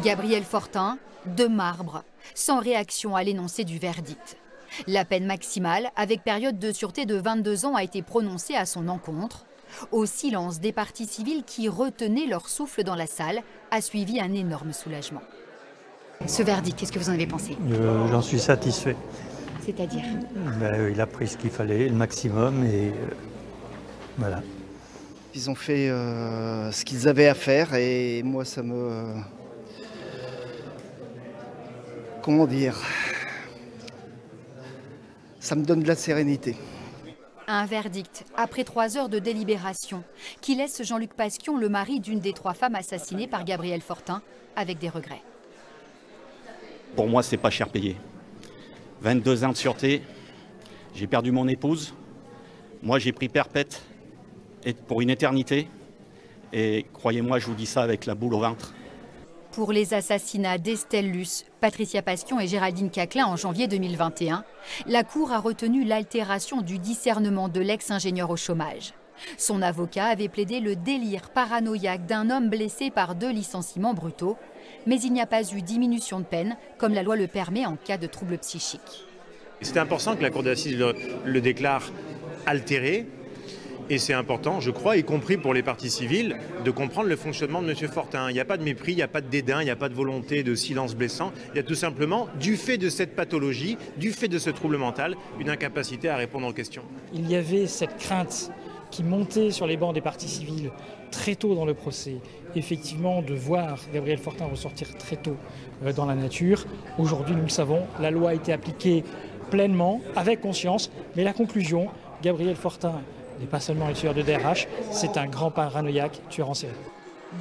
Gabriel Fortin, de marbre, sans réaction à l'énoncé du verdict. La peine maximale, avec période de sûreté de 22 ans, a été prononcée à son encontre. Au silence des parties civiles qui retenaient leur souffle dans la salle, a suivi un énorme soulagement. Ce verdict, qu'est-ce que vous en avez pensé? J'en suis satisfait. C'est-à-dire? Il a pris ce qu'il fallait, le maximum, et voilà. Ils ont fait ce qu'ils avaient à faire et moi ça me... Comment dire? Ça me donne de la sérénité. Un verdict après 3 heures de délibération qui laisse Jean-Luc Pasquion, le mari d'une des 3 femmes assassinées par Gabriel Fortin, avec des regrets. Pour moi, c'est pas cher payé. 22 ans de sûreté, j'ai perdu mon épouse. Moi, j'ai pris perpète pour une éternité. Et croyez-moi, je vous dis ça avec la boule au ventre. Pour les assassinats d'Estelle Luce, Patricia Pasquion et Géraldine Caclin en janvier 2021, la Cour a retenu l'altération du discernement de l'ex-ingénieur au chômage. Son avocat avait plaidé le délire paranoïaque d'un homme blessé par 2 licenciements brutaux, mais il n'y a pas eu diminution de peine, comme la loi le permet en cas de troubles psychiques. C'est important que la Cour d'assises le déclare altéré. Et c'est important, je crois, y compris pour les parties civiles, de comprendre le fonctionnement de M. Fortin. Il n'y a pas de mépris, il n'y a pas de dédain, il n'y a pas de volonté de silence blessant. Il y a tout simplement, du fait de cette pathologie, du fait de ce trouble mental, une incapacité à répondre aux questions. Il y avait cette crainte qui montait sur les bancs des parties civiles très tôt dans le procès, effectivement de voir Gabriel Fortin ressortir très tôt dans la nature. Aujourd'hui, nous le savons, la loi a été appliquée pleinement, avec conscience, mais la conclusion, Gabriel Fortin n'est pas seulement le tueur de DRH, c'est un grand paranoïaque, tueur en série.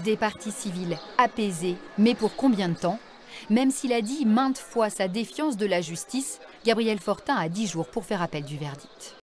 Des parties civiles apaisées, mais pour combien de temps? Même s'il a dit maintes fois sa défiance de la justice, Gabriel Fortin a 10 jours pour faire appel du verdict.